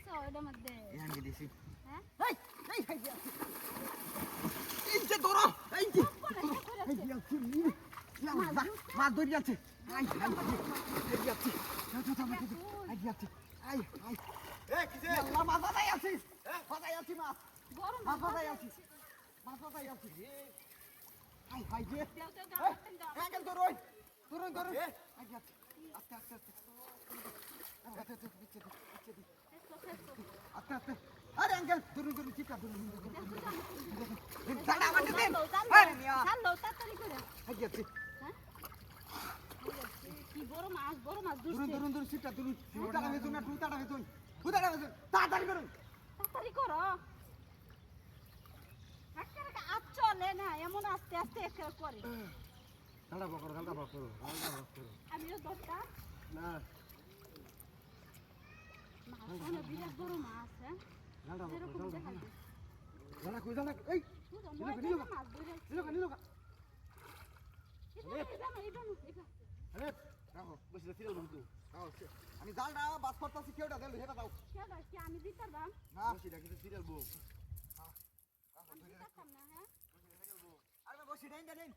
দিছো এটার মধ্যে? আমি দিছি। হ্যাঁ? এই যে ধরো, এই যে মাছ ধরে যাচ্ছে। আরে আঙ্কেল ধরুন ধরুন চিপটা ধরুন কি বড় মাছ ধরুন ধরুন ধরুন চিপটা ধরুন উতাড়া ভেতর না উতাড়া ভেতর উতাড়া ভেতর তাড়াতাড়ি করুন তাড়াতাড়ি করো চলে না এমন আস্তে আস্তে করে ঠান্ডা বকর আমিও দশটা না মাছ অনেক বিরাট বড় মাছ হ্যাঁ ঠান্ডা এরকম দেখাই জানা এই মাছ ধরে নিলো এটা রাখো বসে সিরিয়াল বন্ধু আমি জালটা বাস করতেছি কেউটা দেন হেটা দাও কি আমি দিতে পারবাম না বসিটা কিন্তু সিরিয়াল বউ আমি দিতে পারতাম না হ্যাঁ আরে বসি দেন দেন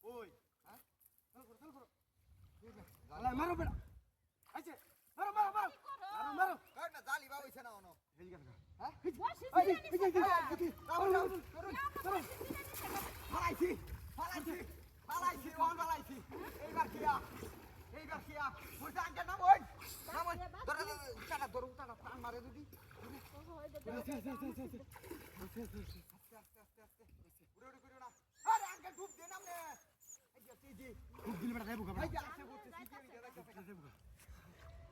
ওই হ্যাঁ চল করো আলা মারো বেটা আইছে মারো কই না জালি বা হইছে না ওনো হেই গেছে হ্যাঁ ফালাইছি এইবার কিয়া বুঝা আঙ্কে নাম ওই ধরো উঠানা প্রাণ মারে যদি আস্তে উড়ে করিও না আরে আঙ্কে ডুব দে নাম নে এই যে ডুব দিলে বেটা দেবো এই যে আছে বলতে সিকিউরিটি দেবো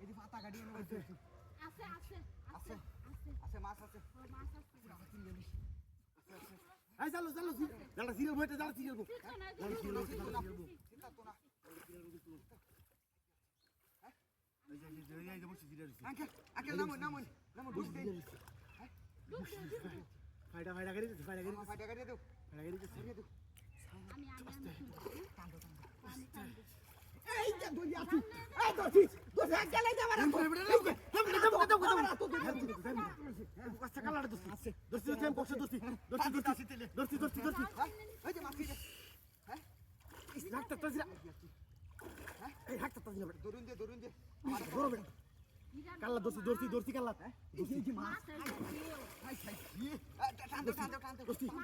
এই যে পাতা গাড়ি এনে আছে মাছ আছে এই চলো যারা সিরিয়াল বইতে যারা সিরিয়াল বই চিন্তা তো না আঙ্কেল নামুন ডুব দে ফাইডা গাড়ি দে এই যে দুই আছে এই দোছি আঙ্কেল এই যে মারা আচ্ছা কালার দোছি আমি বক্সে দোছি এই যে মাছি দে হ্যাঁ ইস লাগতা তাজিরা এই হাকতা তাজিরা ধরুন দে ধরো বেটা কাল্লা দোছি কাল্লা এই যে মাছ টান দোছি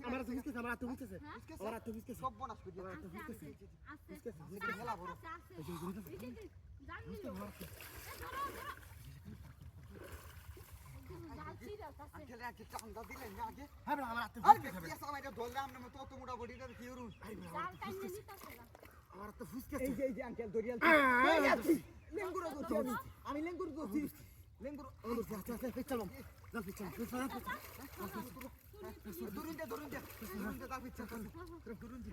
আমার তো বুঝতেছে আমার তো বুঝতেছে সব বনাস করে খেলা বড় আমি লেঙ্গুর ধরুন দে